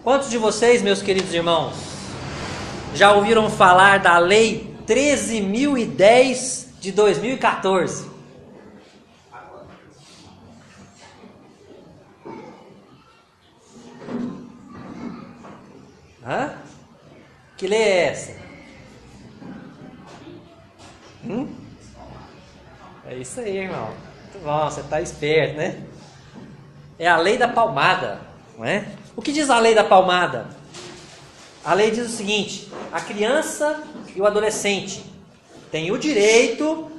Quantos de vocês, meus queridos irmãos, já ouviram falar da Lei 13.010 de 2014? Hã? Que lei é essa? É isso aí, irmão. Muito bom, você está esperto, né? É a lei da palmada, não é? O que diz a lei da palmada? A lei diz o seguinte: a criança e o adolescente têm o direito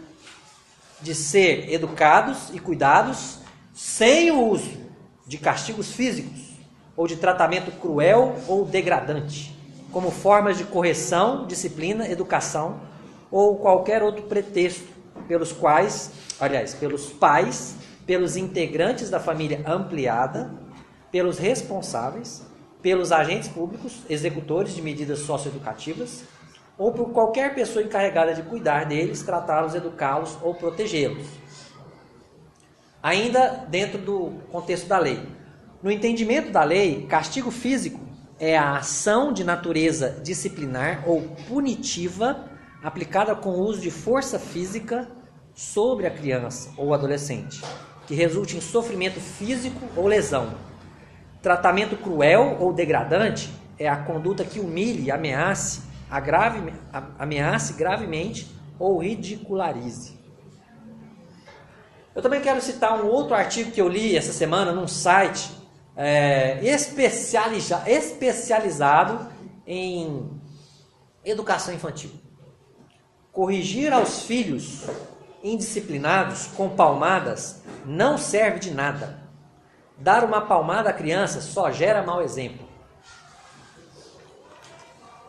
de ser educados e cuidados sem o uso de castigos físicos ou de tratamento cruel ou degradante, como formas de correção, disciplina, educação ou qualquer outro pretexto pelos quais, pelos pais, pelos integrantes da família ampliada, pelos responsáveis, pelos agentes públicos, executores de medidas socioeducativas, ou por qualquer pessoa encarregada de cuidar deles, tratá-los, educá-los ou protegê-los. Ainda dentro do contexto da lei. No entendimento da lei, castigo físico é a ação de natureza disciplinar ou punitiva aplicada com o uso de força física sobre a criança ou adolescente, que resulte em sofrimento físico ou lesão. Tratamento cruel ou degradante é a conduta que humilhe, ameace gravemente ou ridicularize. Eu também quero citar um outro artigo que eu li essa semana num site especializado em educação infantil. Corrigir aos filhos indisciplinados com palmadas não serve de nada. Dar uma palmada à criança só gera mau exemplo.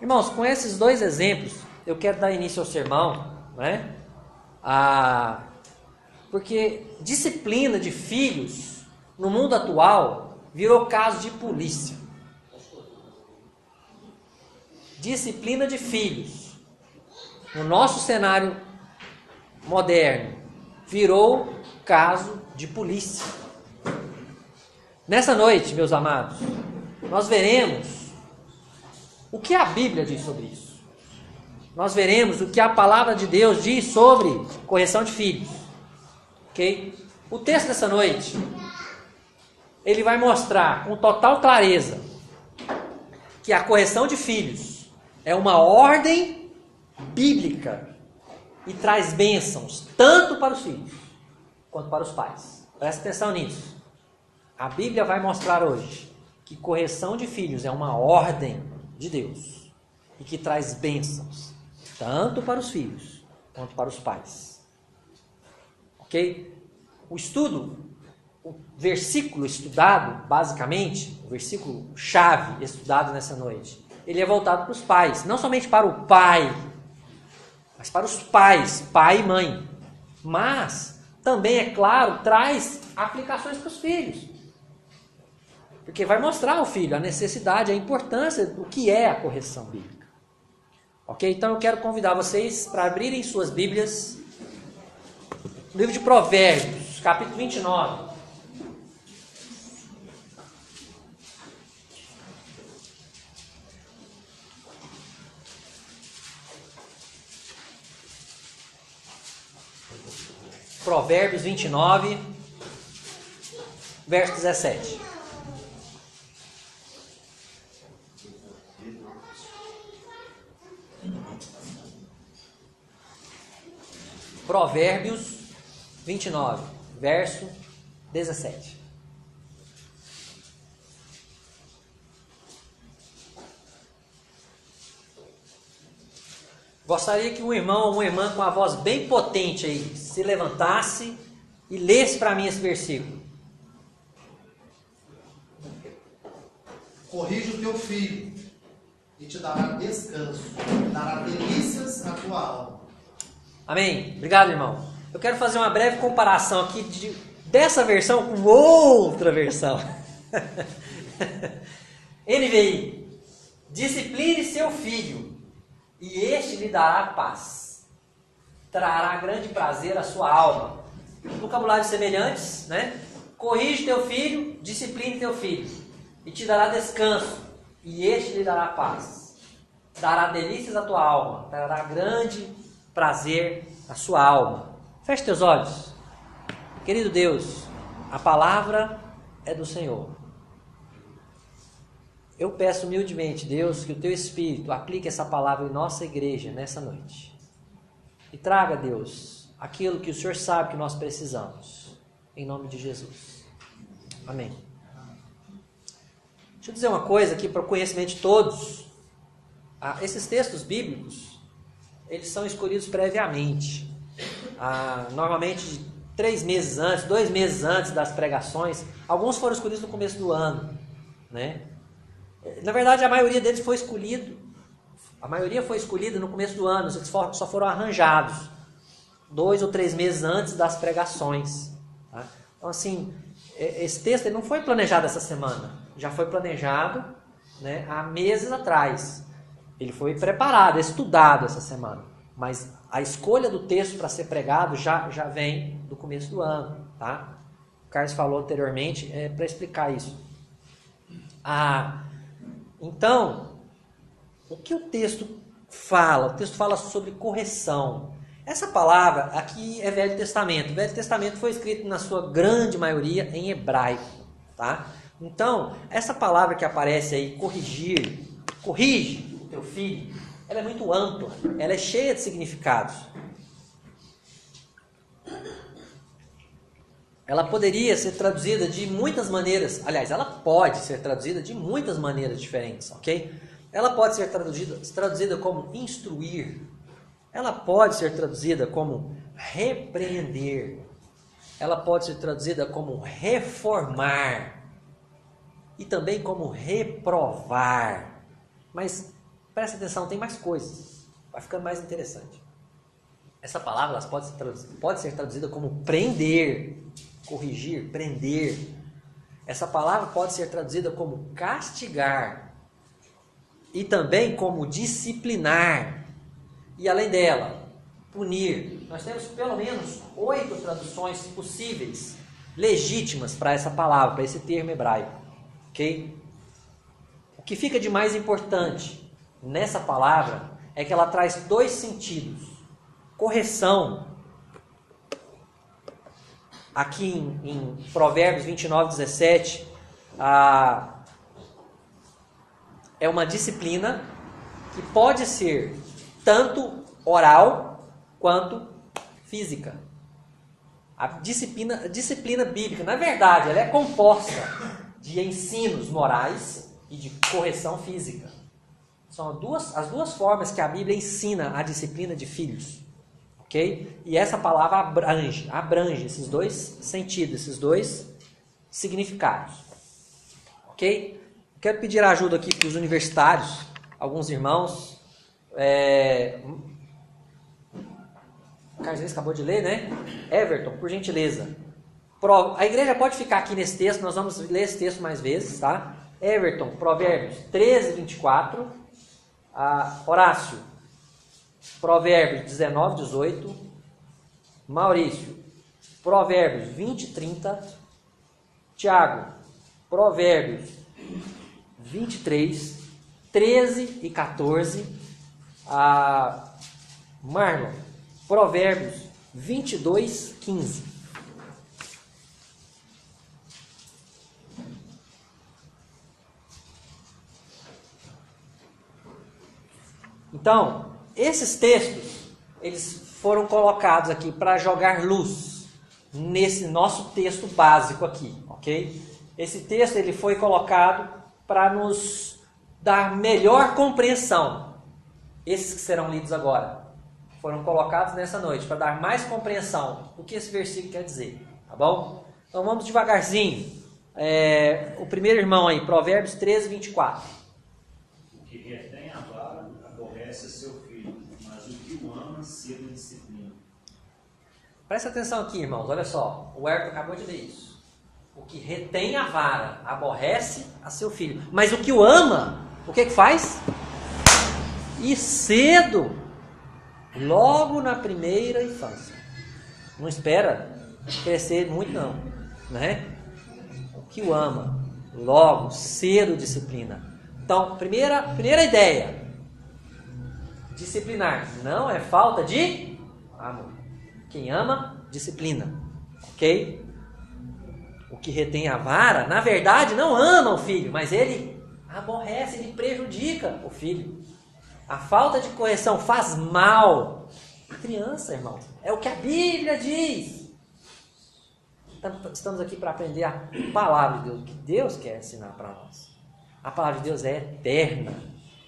Irmãos, com esses dois exemplos, eu quero dar início ao sermão, né? Porque disciplina de filhos no mundo atual virou caso de polícia. Disciplina de filhos no nosso cenário moderno virou caso de polícia. Nessa noite, meus amados, nós veremos o que a Bíblia diz sobre isso. Nós veremos o que a palavra de Deus diz sobre correção de filhos. Ok? O texto dessa noite, ele vai mostrar com total clareza que a correção de filhos é uma ordem bíblica e traz bênçãos tanto para os filhos quanto para os pais. Presta atenção nisso. A Bíblia vai mostrar hoje que correção de filhos é uma ordem de Deus e que traz bênçãos tanto para os filhos quanto para os pais. Ok? O versículo estudado, basicamente, o versículo chave estudado nessa noite, ele é voltado para os pais, não somente para o pai, mas para os pais, pai e mãe. Mas também, é claro, traz aplicações para os filhos. Porque vai mostrar ao filho a necessidade, a importância do que é a correção bíblica. Ok? Então eu quero convidar vocês para abrirem suas Bíblias no livro de Provérbios, capítulo 29. Provérbios 29, verso 17. Provérbios 29, verso 17. Gostaria que um irmão ou uma irmã com a voz bem potente aí se levantasse e lesse para mim esse versículo. Corrige o teu filho e te dará descanso, e dará delícias à tua alma. Amém? Obrigado, irmão. Eu quero fazer uma breve comparação aqui dessa versão com outra versão. NVI. Discipline seu filho, e este lhe dará paz. Trará grande prazer à sua alma. Vocabulários semelhantes, né? Corrige teu filho, discipline teu filho, e te dará descanso. e este lhe dará paz. Dará delícias à tua alma, dará grande prazer à sua alma. Feche teus olhos. Querido Deus, a palavra é do Senhor. Eu peço humildemente, Deus, que o teu Espírito aplique essa palavra em nossa igreja nessa noite. E traga, Deus, aquilo que o Senhor sabe que nós precisamos. Em nome de Jesus. Amém. Deixa eu dizer uma coisa aqui para o conhecimento de todos. Esses textos bíblicos, eles são escolhidos previamente. Normalmente 3 meses antes, 2 meses antes das pregações. Alguns foram escolhidos no começo do ano, né? Na verdade, a maioria deles foi escolhido. A maioria foi escolhida no começo do ano. Eles só foram arranjados 2 ou 3 meses antes das pregações. Tá? Então, assim, esse texto ele não foi planejado essa semana. Já foi planejado, né, há meses atrás. Ele foi preparado, estudado essa semana. Mas a escolha do texto para ser pregado já vem do começo do ano. Tá? O Carlos falou anteriormente para explicar isso. Então, o que o texto fala? O texto fala sobre correção. Essa palavra aqui é Velho Testamento. O Velho Testamento foi escrito na sua grande maioria em hebraico. Tá? Então, essa palavra que aparece aí, corrigir, corrige o teu filho, ela é muito ampla, ela é cheia de significados. Ela poderia ser traduzida de muitas maneiras, aliás, ela pode ser traduzida de muitas maneiras diferentes, ok? Ela pode ser traduzida como instruir, ela pode ser traduzida como repreender, ela pode ser traduzida como reformar e também como reprovar. Mas presta atenção, tem mais coisas, vai ficando mais interessante. Essa palavra pode ser traduzida como prender, corrigir, prender. Essa palavra pode ser traduzida como castigar e também como disciplinar. E além dela, punir. Nós temos pelo menos 8 traduções possíveis, legítimas para essa palavra, para esse termo hebraico. Ok? O que fica de mais importante nessa palavra é que ela traz 2 sentidos. Correção. Aqui em Provérbios 29:17, é uma disciplina que pode ser tanto oral quanto física. A disciplina bíblica, na verdade, ela é composta de ensinos morais e de correção física. São as duas formas que a Bíblia ensina a disciplina de filhos. Okay? E essa palavra abrange esses 2 sentidos, esses 2 significados. Ok? Quero pedir ajuda aqui para os universitários, alguns irmãos. O Carlos acabou de ler, né? Everton, por gentileza. A igreja pode ficar aqui nesse texto, nós vamos ler esse texto mais vezes, tá? Everton, Provérbios 13:24. Horácio, Provérbios 19:18. Maurício, Provérbios 20:30. Tiago, Provérbios 23, 13 e 14. Marlon, Provérbios 22:15. Então, esses textos, eles foram colocados aqui para jogar luz nesse nosso texto básico aqui, ok? Esse texto ele foi colocado para nos dar melhor compreensão. Esses que serão lidos agora foram colocados nessa noite para dar mais compreensão do que esse versículo quer dizer, tá bom? Então vamos devagarzinho. O primeiro irmão aí, Provérbios 13:24. O que retém a vara aborrece seu filho, mas o que o ama cedo disciplina. Presta atenção aqui, irmãos, olha só. O Everton acabou de ler isso. O que retém a vara aborrece a seu filho, mas o que o ama, o que faz? E cedo, logo na primeira infância. Não espera crescer muito não, né? O que o ama, logo, cedo disciplina. Então, primeira ideia. Disciplinar não é falta de amor. Quem ama, disciplina. Ok? O que retém a vara, na verdade, não ama o filho, mas ele aborrece, ele prejudica o filho. A falta de correção faz mal à criança, irmão. É o que a Bíblia diz. Estamos aqui para aprender a palavra de Deus, o que Deus quer ensinar para nós. A palavra de Deus é eterna.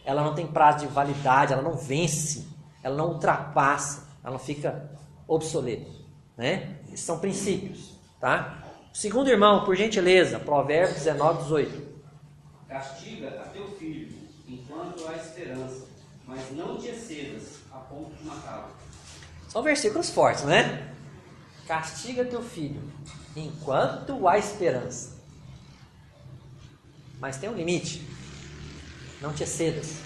Ela não tem prazo de validade, ela não vence, ela não ultrapassa, ela não fica obsoleta, né? Esses são princípios, tá? Segundo irmão, por gentileza, Provérbios 19, 18. Castiga a teu filho enquanto há esperança, mas não te excedas a ponto de matá-lo. São versículos fortes, né? Castiga teu filho enquanto há esperança. Mas tem um limite. Não te excedas.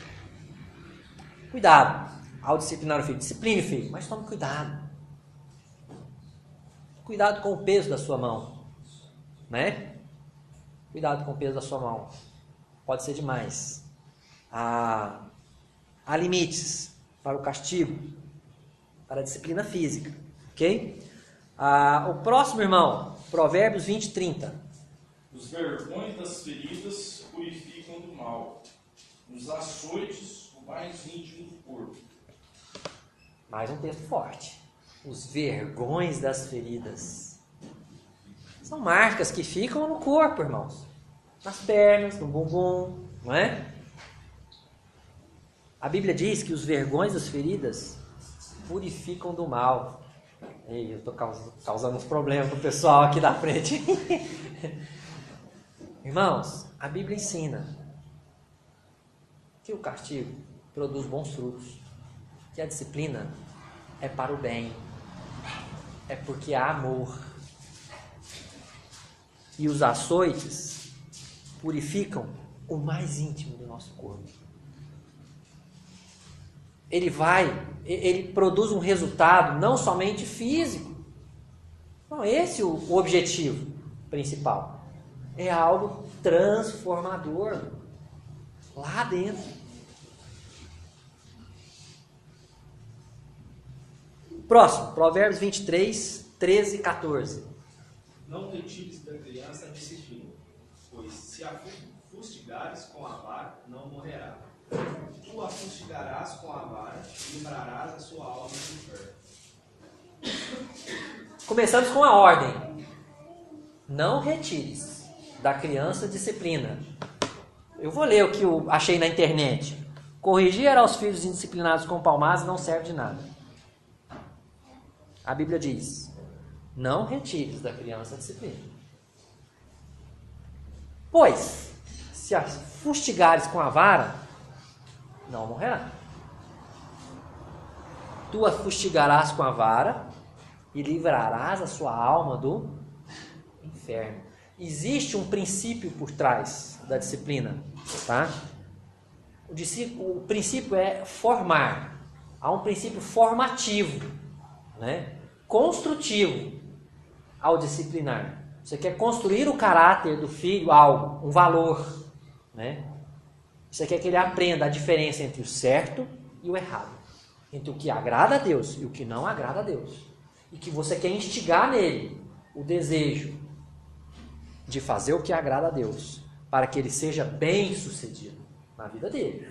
Cuidado ao disciplinar o filho. Discipline o filho, mas tome cuidado. Cuidado com o peso da sua mão. Né? Cuidado com o peso da sua mão. Pode ser demais. Há limites para o castigo, para a disciplina física. Ok? O próximo, irmão, Provérbios 20, 30. Os vergões das feridas purificam do mal. Os açoites, o mais íntimo do corpo. Mais um texto forte. Os vergões das feridas. São marcas que ficam no corpo, irmãos. Nas pernas, no bumbum, não é? A Bíblia diz que os vergões das feridas purificam do mal. Ei, eu estou causando uns problemas para o pessoal aqui da frente. Irmãos, a Bíblia ensina que o castigo produz bons frutos, que a disciplina é para o bem, é porque há amor. E os açoites purificam o mais íntimo do nosso corpo. Ele produz um resultado não somente físico. Não, esse é o objetivo principal. É algo transformador lá dentro. Próximo, Provérbios 23, 13 e 14. Não retires da criança a disciplina, pois se a fustigares com a vara, não morrerá. Tu a fustigarás com a vara e livrarás a sua alma do inferno. Começamos com a ordem. Não retires da criança a disciplina. Eu vou ler o que eu achei na internet. Corrigir aos filhos indisciplinados com palmadas não serve de nada. A Bíblia diz: não retires da criança a disciplina. Pois, se a fustigares com a vara, não morrerá. Tu a fustigarás com a vara e livrarás a sua alma do inferno. Existe um princípio por trás da disciplina, tá? O princípio é formar. Há um princípio formativo, né? Construtivo ao disciplinar. Você quer construir o caráter do filho, algo, um valor, né? Você quer que ele aprenda a diferença entre o certo e o errado, entre o que agrada a Deus e o que não agrada a Deus, e que você quer instigar nele o desejo de fazer o que agrada a Deus, para que ele seja bem sucedido na vida dele.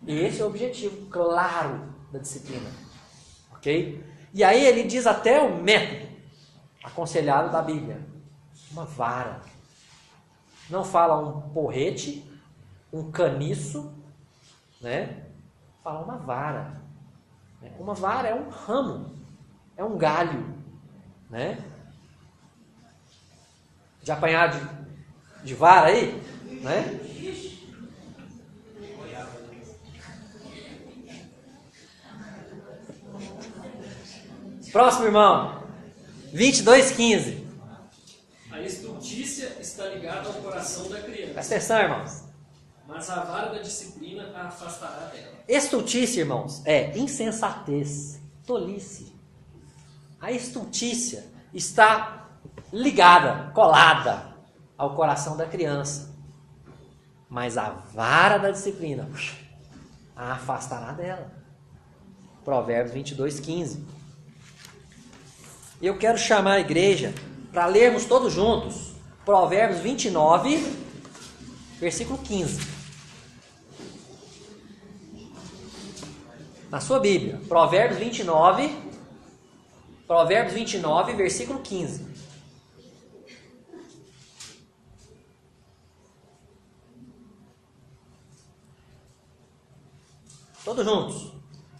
Esse é o objetivo claro da disciplina, ok? E aí ele diz até o método aconselhado da Bíblia: uma vara. Não fala um porrete, um caniço, né? Fala uma vara. Uma vara é um ramo, é um galho, né? Já apanharam de vara aí, né? Próximo, irmão. 22:15. A estultícia está ligada ao coração da criança, Presta atenção, irmãos. mas a vara da disciplina a afastará dela. Estultícia, irmãos, é insensatez, tolice. A estultícia está ligada, colada ao coração da criança. mas a vara da disciplina a afastará dela. Provérbios 22:15. Eu quero chamar a igreja para lermos todos juntos Provérbios 29, versículo 15. Na sua Bíblia, Provérbios 29, versículo 15. Todos juntos.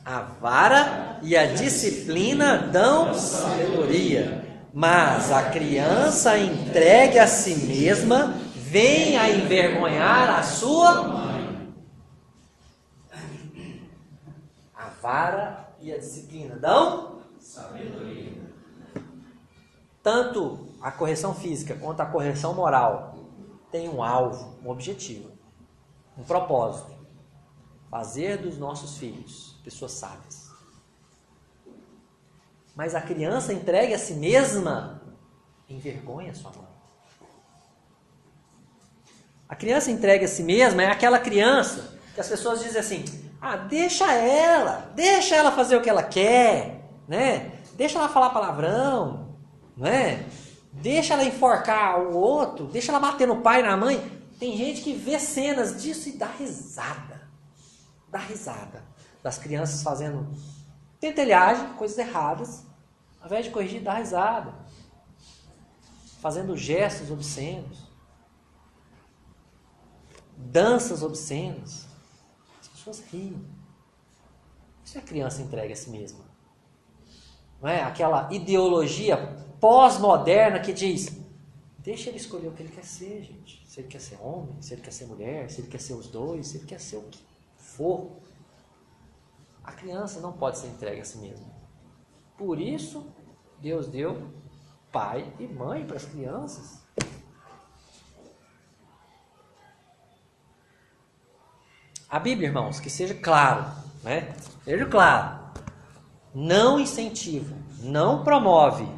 A vara e a disciplina dão sabedoria, mas a criança entregue a si mesma vem a envergonhar a sua mãe. A vara e a disciplina dão sabedoria. Tanto a correção física quanto a correção moral tem um alvo, um objetivo, um propósito: fazer dos nossos filhos pessoas sábias. Mas a criança entregue a si mesma envergonha sua mãe. A criança entregue a si mesma é aquela criança que as pessoas dizem assim: deixa ela fazer o que ela quer, né? Deixa ela falar palavrão, né? Deixa ela enforcar o outro, deixa ela bater no pai e na mãe. Tem gente que vê cenas disso e dá risada. Dá risada das crianças fazendo pentelhagem, coisas erradas, ao invés de corrigir, dá risada. Fazendo gestos obscenos, danças obscenas. As pessoas riem. Isso é a criança entregue a si mesma. Não é? Aquela ideologia pós-moderna que diz: deixa ele escolher o que ele quer ser, gente. Se ele quer ser homem, se ele quer ser mulher, se ele quer ser os dois, se ele quer ser o que for. A criança não pode ser entregue a si mesma. Por isso, Deus deu pai e mãe para as crianças. A Bíblia, irmãos, que seja claro, né? Seja claro. Não incentiva, não promove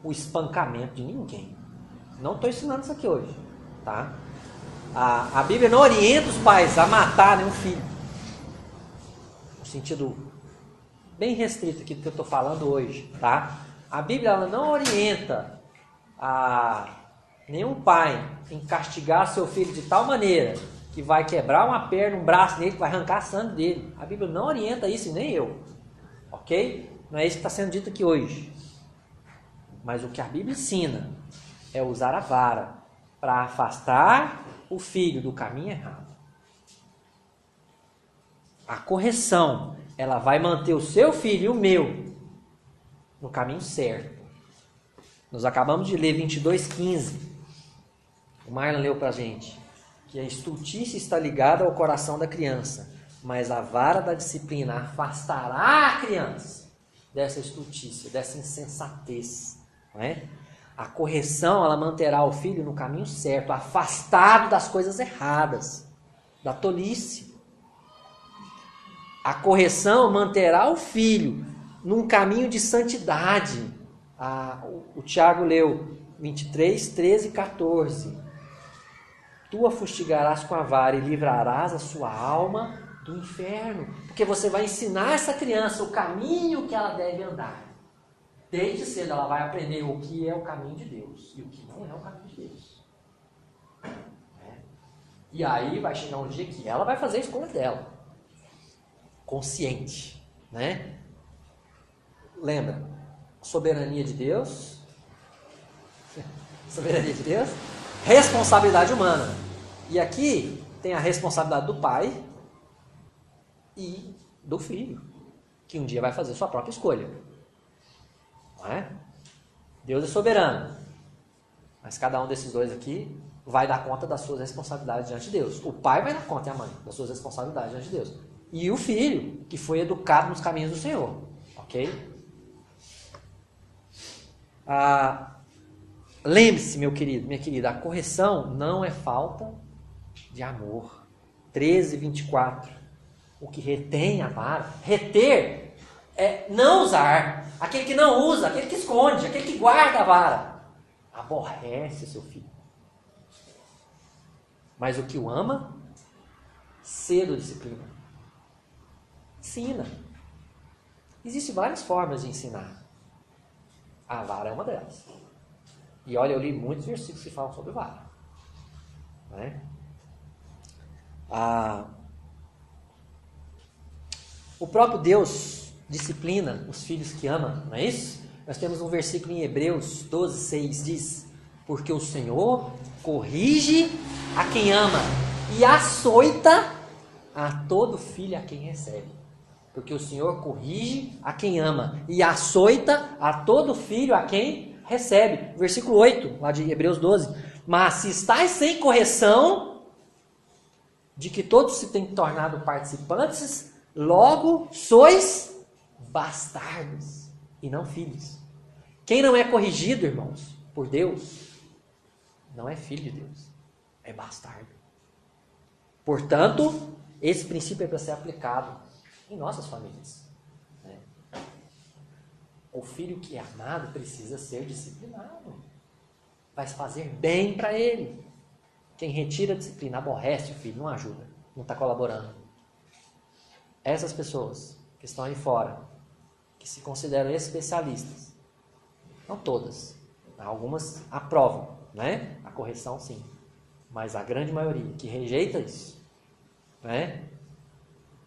o espancamento de ninguém. Não estou ensinando isso aqui hoje, tá? A Bíblia não orienta os pais a matar nenhum filho. No sentido bem restrito aqui do que eu estou falando hoje, tá? A Bíblia ela não orienta a nenhum pai em castigar seu filho de tal maneira que vai quebrar uma perna, um braço nele, que vai arrancar sangue dele. A Bíblia não orienta isso e nem eu. Ok? Não é isso que está sendo dito aqui hoje. Mas o que a Bíblia ensina é usar a vara para afastar o filho do caminho errado. A correção, ela vai manter o seu filho e o meu no caminho certo. Nós acabamos de ler 22:15. O Marlon leu para a gente que a estultícia está ligada ao coração da criança, mas a vara da disciplina afastará a criança dessa estultícia, dessa insensatez. Não é? A correção, ela manterá o filho no caminho certo, afastado das coisas erradas, da tolice. A correção manterá o filho num caminho de santidade. O Tiago leu 23, 13 e 14. Tu a fustigarás com a vara e livrarás a sua alma do inferno. Porque você vai ensinar essa criança o caminho que ela deve andar. Desde cedo ela vai aprender o que é o caminho de Deus e o que não é o caminho de Deus. E aí vai chegar um dia que ela vai fazer a escolha dela. Consciente. Né? Lembra? Soberania de Deus. Soberania de Deus. Responsabilidade humana. E aqui tem a responsabilidade do pai e do filho, que um dia vai fazer sua própria escolha. Não é? Deus é soberano, mas cada um desses dois aqui vai dar conta das suas responsabilidades diante de Deus. O pai vai dar conta, e a mãe, das suas responsabilidades diante de Deus. E o filho, que foi educado nos caminhos do Senhor. Ok? Lembre-se, meu querido, minha querida, a correção não é falta de amor. 13:24. O que retém a vara, reter é não usar. Aquele que não usa, aquele que esconde, aquele que guarda a vara, aborrece seu filho. Mas o que o ama, cedo disciplina. Ensina. Existem várias formas de ensinar. A vara é uma delas. E olha, eu li muitos versículos que falam sobre vara. Né? O próprio Deus disciplina os filhos que ama, não é isso? Nós temos um versículo em Hebreus 12:6, diz: porque o Senhor corrige a quem ama e açoita a todo filho a quem recebe. Porque o Senhor corrige a quem ama e açoita a todo filho a quem recebe. Versículo 8, lá de Hebreus 12. Mas se estáis sem correção, de que todos se têm tornado participantes, logo sois bastardos e não filhos. Quem não é corrigido, irmãos, por Deus, não é filho de Deus, é bastardo. Portanto, esse princípio é para ser aplicado em nossas famílias. Né? O filho que é amado precisa ser disciplinado. Vai fazer bem para ele. Quem retira a disciplina, aborrece o filho, não ajuda, não está colaborando. Essas pessoas que estão aí fora, que se consideram especialistas, não todas, algumas aprovam, né? A correção sim, mas a grande maioria que rejeita isso, né?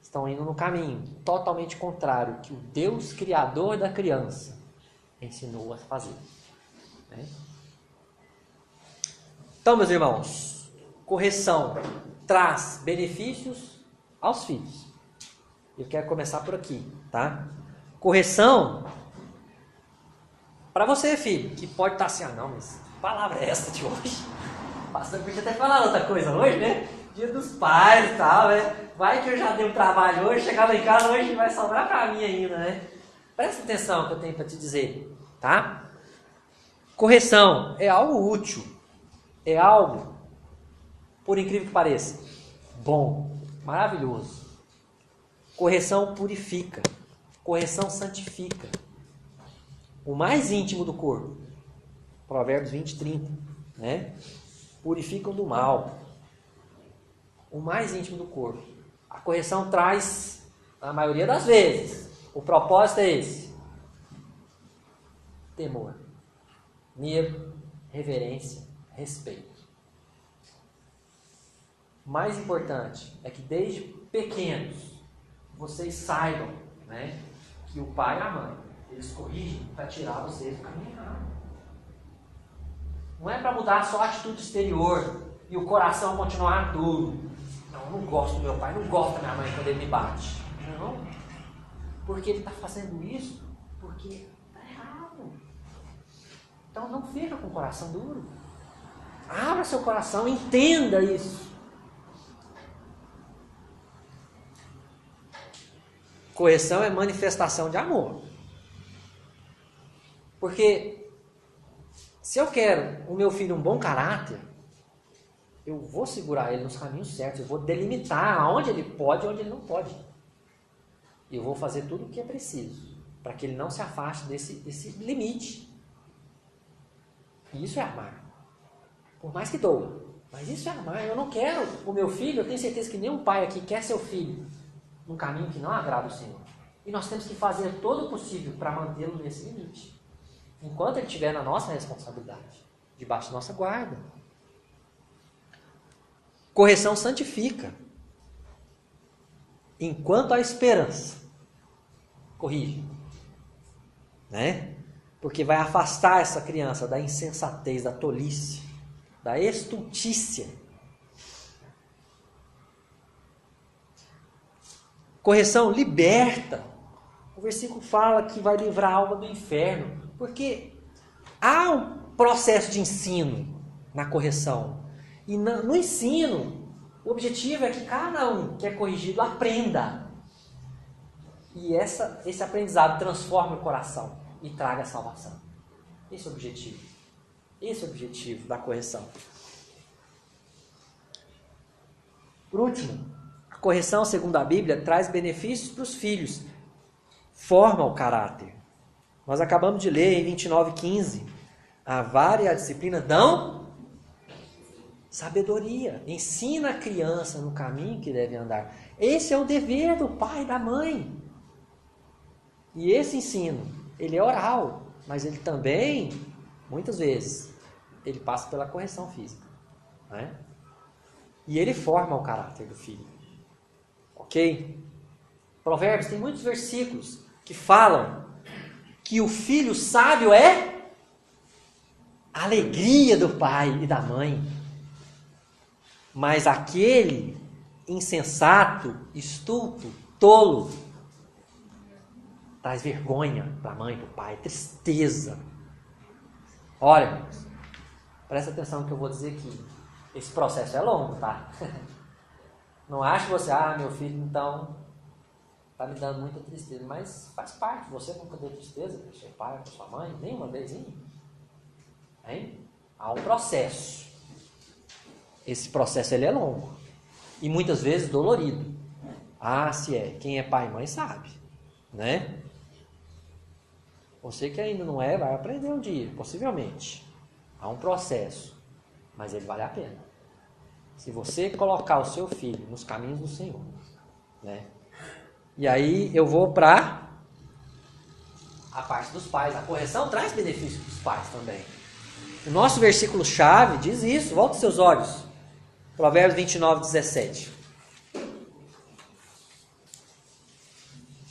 Estão indo no caminho totalmente contrário que o Deus criador da criança ensinou a fazer. Né? Então, meus irmãos, correção traz benefícios aos filhos. Eu quero começar por aqui, tá? Correção, para você, filho, que pode estar assim, não, mas que palavra é essa de hoje? O pastor podia até falar outra coisa hoje, né? Dia dos pais e tal, né? Vai que eu já dei um trabalho hoje, chegava em casa hoje vai sobrar para mim ainda, né? Presta atenção no que eu tenho para te dizer, tá? Correção é algo útil, é algo, por incrível que pareça, bom, maravilhoso. Correção purifica, correção santifica. O mais íntimo do corpo, Provérbios 20:30, né? Purificam do mal. O mais íntimo do corpo. A correção traz, na maioria das vezes, o propósito é esse: temor, medo, reverência, respeito. O mais importante é que desde pequenos vocês saibam, né, que o pai e a mãe, eles corrigem para tirar vocês do caminho errado. Não é para mudar só a atitude exterior e o coração continuar duro. Não gosto do meu pai, não gosto da minha mãe quando ele me bate. Não. Porque ele está fazendo isso porque está errado. Então não fica com o coração duro. Abra seu coração, entenda isso. Correção é manifestação de amor. Porque se eu quero o meu filho um bom caráter, eu vou segurar ele nos caminhos certos, eu vou delimitar aonde ele pode e onde ele não pode. E eu vou fazer tudo o que é preciso para que ele não se afaste desse limite. E isso é amar. Por mais que doa. Mas isso é amar. Eu não quero o meu filho, eu tenho certeza que nenhum pai aqui quer seu filho num caminho que não agrada o Senhor. E nós temos que fazer todo o possível para mantê-lo nesse limite. Enquanto ele estiver na nossa responsabilidade, debaixo da nossa guarda. Correção santifica. Enquanto há esperança, corrige. Né? Porque vai afastar essa criança da insensatez, da tolice, da estultícia. Correção liberta. O versículo fala que vai livrar a alma do inferno. Porque há um processo de ensino na correção. E no ensino, o objetivo é que cada um que é corrigido aprenda. E esse aprendizado transforme o coração e traga a salvação. Esse é o objetivo. Esse é o objetivo da correção. Por último, a correção, segundo a Bíblia, traz benefícios para os filhos. Forma o caráter. Nós acabamos de ler em 29:15. A vara e a disciplina dão Sabedoria. Ensina a criança no caminho que deve andar. Esse é o dever do pai e da mãe. E esse ensino, ele é oral, mas ele também, muitas vezes, ele passa pela correção física. Né? E ele forma o caráter do filho. Ok? Provérbios tem muitos versículos que falam que o filho sábio é a alegria do pai e da mãe. Mas aquele insensato, estulto, tolo, traz vergonha para a mãe, para o pai, tristeza. Olha, irmãos, presta atenção no que eu vou dizer aqui. Esse processo é longo, tá? Não ache você, meu filho, então, está me dando muita tristeza. Mas faz parte, você nunca deu tristeza para o seu pai, para sua mãe, nenhuma vezinha. Hein? Há um processo. Esse processo ele é longo. E muitas vezes dolorido. Se é. Quem é pai e mãe sabe. Né? Você que ainda não é, vai aprender um dia, possivelmente. Há um processo. Mas ele vale a pena. Se você colocar o seu filho nos caminhos do Senhor. Né? E aí eu vou para a parte dos pais. A correção traz benefício para os pais também. O nosso versículo-chave diz isso. Volta os seus olhos. Provérbios 29, 17.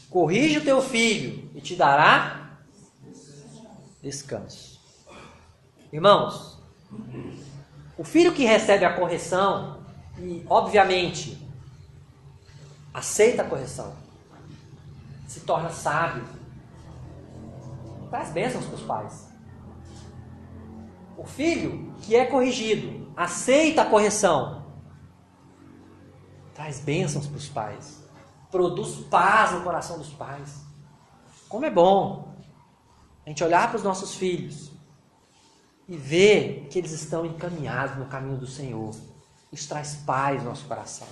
Corrige o teu filho e te dará descanso. Irmãos, o filho que recebe a correção e, obviamente, aceita a correção, se torna sábio, traz bênçãos para os pais. O filho que é corrigido, aceita a correção, traz bênçãos para os pais, produz paz no coração dos pais. Como é bom a gente olhar para os nossos filhos e ver que eles estão encaminhados no caminho do Senhor. Isso traz paz no nosso coração,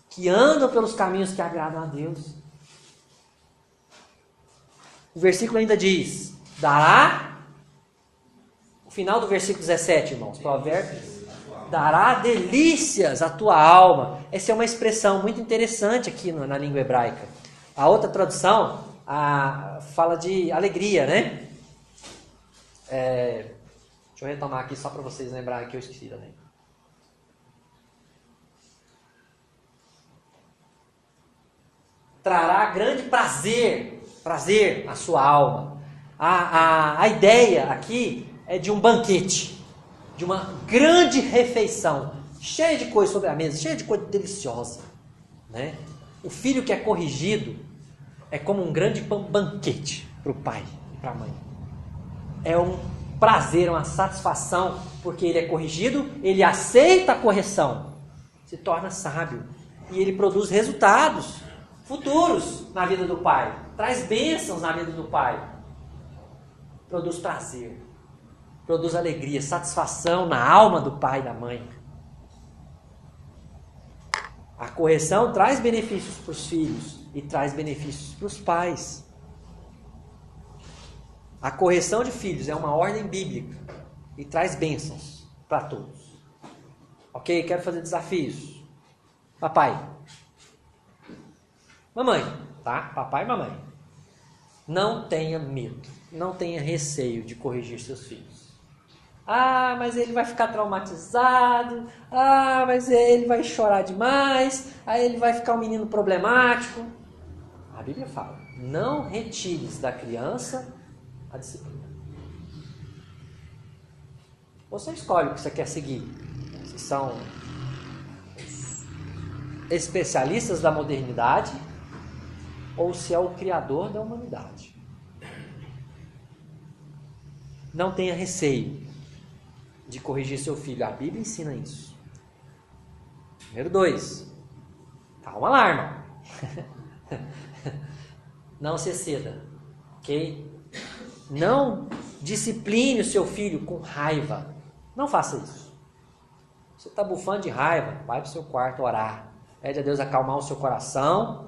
que andam pelos caminhos que agradam a Deus. O versículo ainda diz, o final do versículo 17, irmãos, Provérbios, dará delícias à tua alma. Essa é uma expressão muito interessante aqui na língua hebraica. A outra tradução fala de alegria, né? Deixa eu retomar aqui só para vocês lembrarem que eu esqueci também. Trará grande prazer à sua alma. A ideia aqui é de um banquete, de uma grande refeição, cheia de coisa sobre a mesa, cheia de coisa deliciosa. Né? O filho que é corrigido é como um grande banquete para o pai e para a mãe. É um prazer, uma satisfação, porque ele é corrigido, ele aceita a correção, se torna sábio e ele produz resultados futuros na vida do pai, traz bênçãos na vida do pai, produz prazer, produz alegria, satisfação na alma do pai e da mãe. A correção traz benefícios para os filhos e traz benefícios para os pais. A correção de filhos é uma ordem bíblica e traz bênçãos para todos. Ok? Quero fazer desafios. Papai. Mamãe, tá? Papai e mamãe. Não tenha medo, não tenha receio de corrigir seus filhos. Mas ele vai ficar traumatizado. Mas ele vai chorar demais. Aí ele vai ficar um menino problemático. A Bíblia fala, não retires da criança a disciplina. Você escolhe o que você quer seguir. Se são especialistas da modernidade ou se é o Criador da humanidade. Não tenha receio de corrigir seu filho. A Bíblia ensina isso. Número 2. Calma lá, irmão. Não se exceda. Ok? Não discipline o seu filho com raiva. Não faça isso. Você está bufando de raiva, vai para o seu quarto orar. Pede a Deus acalmar o seu coração.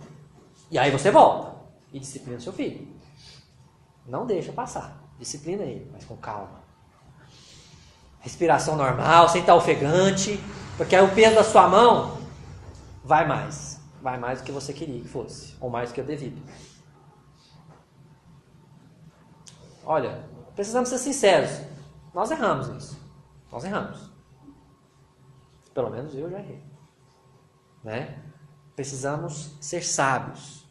E aí você volta e disciplina o seu filho. Não deixa passar. Disciplina ele, mas com calma. respiração normal, sem estar ofegante, porque aí o peso da sua mão vai mais do que você queria que fosse, ou mais do que o devido. Olha, precisamos ser sinceros, nós erramos nisso, nós erramos. Pelo menos eu já errei, né? Precisamos ser sábios.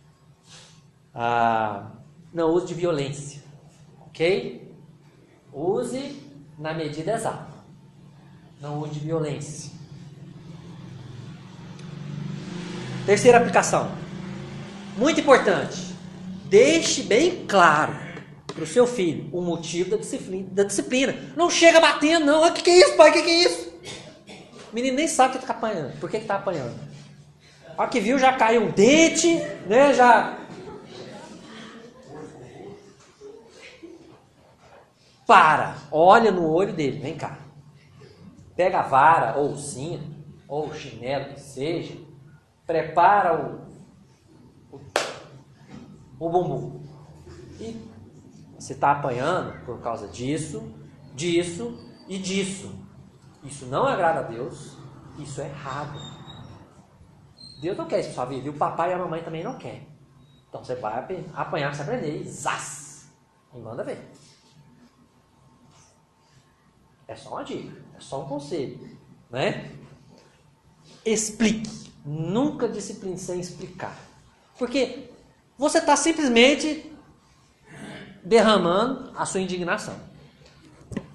Não use de violência, ok? Use na medida exata. Não use de violência. Terceira aplicação, muito importante. Deixe bem claro para o seu filho o motivo da disciplina. Não chega batendo, não. O que é isso, pai? O que é isso? O menino nem sabe que está apanhando. Por que está apanhando? A hora que viu, já caiu um dente, né? Já. Para, olha no olho dele, vem cá. Pega a vara, ou o cinto, ou o chinelo, que seja. Prepara o bumbum. E você está apanhando por causa disso, disso e disso. Isso não agrada a Deus, isso é errado. Deus não quer isso para sua vida, e o papai e a mamãe também não querem. Então você vai apanhar para você aprender, e zás, e manda ver. É só uma dica, é só um conselho, né? Explique, nunca discipline sem explicar. Porque você está simplesmente derramando a sua indignação.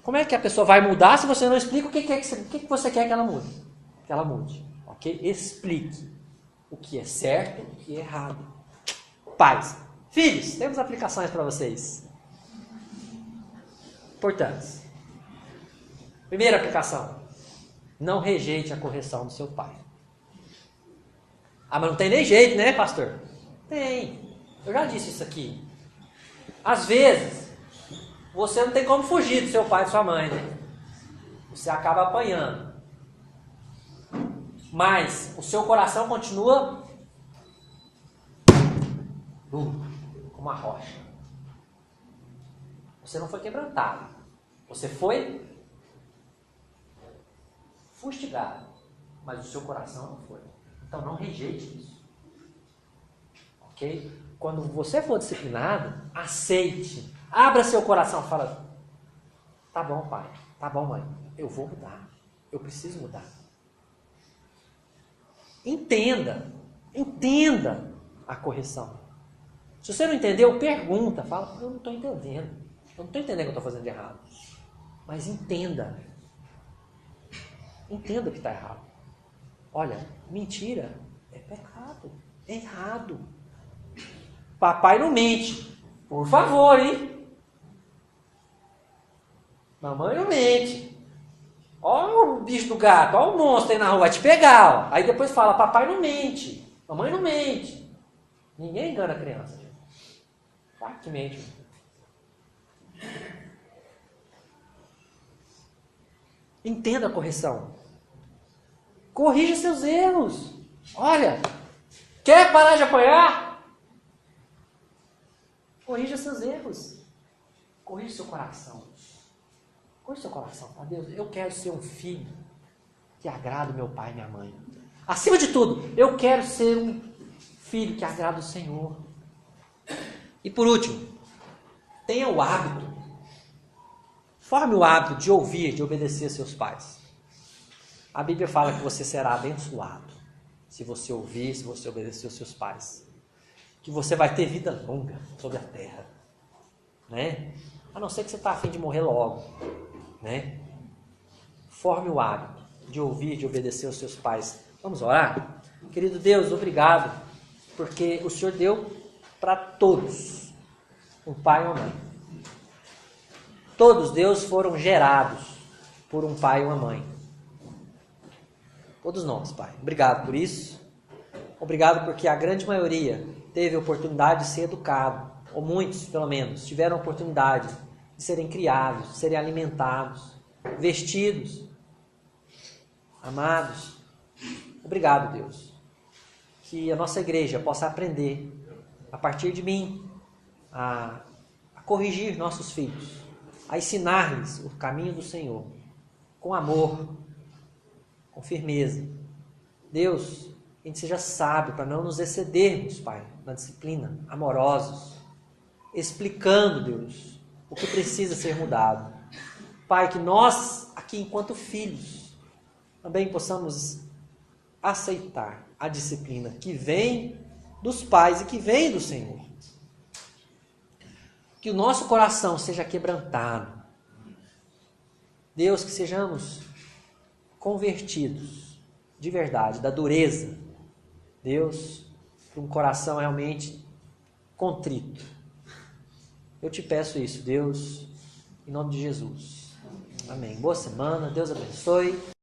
Como é que a pessoa vai mudar se você não explica o que você quer que ela mude? Que ela mude, ok? Explique o que é certo e o que é errado. Pais, filhos, temos aplicações para vocês. Importantes. Primeira aplicação. Não rejeite a correção do seu pai. Ah, mas não tem nem jeito, né, pastor? Tem. Eu já disse isso aqui. Às vezes, você não tem como fugir do seu pai e da sua mãe, né? Você acaba apanhando. Mas o seu coração continua duro, como uma rocha. Você não foi quebrantado. Você foi fustigado. Mas o seu coração não foi. Então não rejeite isso. Ok? Quando você for disciplinado, aceite. Abra seu coração e fala: tá bom, pai. Tá bom, mãe. Eu vou mudar. Eu preciso mudar. Entenda. Entenda a correção. Se você não entendeu, pergunta. Fala: eu não estou entendendo. Eu não estou entendendo o que eu estou fazendo de errado. Mas entenda. Entenda o que está errado. Olha, mentira é pecado. É errado. Papai não mente. Por favor, hein? Mamãe não mente. Olha o bicho do gato, olha o monstro aí na rua, vai te pegar. Ó. Aí depois fala: papai não mente. Mamãe não mente. Ninguém engana a criança. Claro que mente. Entenda a correção. Corrija seus erros. Olha, quer parar de apanhar? Corrija seus erros. Corrija seu coração. Corrija seu coração. Ah, Deus, eu quero ser um filho que agrada o meu pai e minha mãe. Acima de tudo, eu quero ser um filho que agrada o Senhor. E por último, tenha o hábito. Forme o hábito de ouvir, de obedecer a seus pais. A Bíblia fala que você será abençoado se você ouvir, se você obedecer aos seus pais. Que você vai ter vida longa sobre a terra. Né? A não ser que você está a fim de morrer logo. Né? Forme o hábito de ouvir, de obedecer aos seus pais. Vamos orar? Querido Deus, obrigado, porque o Senhor deu para todos um pai e uma mãe. Todos, Deus, foram gerados por um pai e uma mãe. Todos nós, Pai. Obrigado por isso. Obrigado porque a grande maioria teve a oportunidade de ser educado, ou muitos, pelo menos, tiveram a oportunidade de serem criados, de serem alimentados, vestidos, amados. Obrigado, Deus. Que a nossa igreja possa aprender, a partir de mim, a corrigir nossos filhos, a ensinar-lhes o caminho do Senhor. com amor, com firmeza. Deus, que a gente seja sábio para não nos excedermos, Pai, na disciplina, amorosos, explicando, Deus, o que precisa ser mudado. Pai, que nós, aqui enquanto filhos, também possamos aceitar a disciplina que vem dos pais e que vem do Senhor. Que o nosso coração seja quebrantado. Deus, que sejamos convertidos de verdade, da dureza. Deus, para um coração realmente contrito. Eu te peço isso, Deus, em nome de Jesus. Amém. Boa semana, Deus abençoe.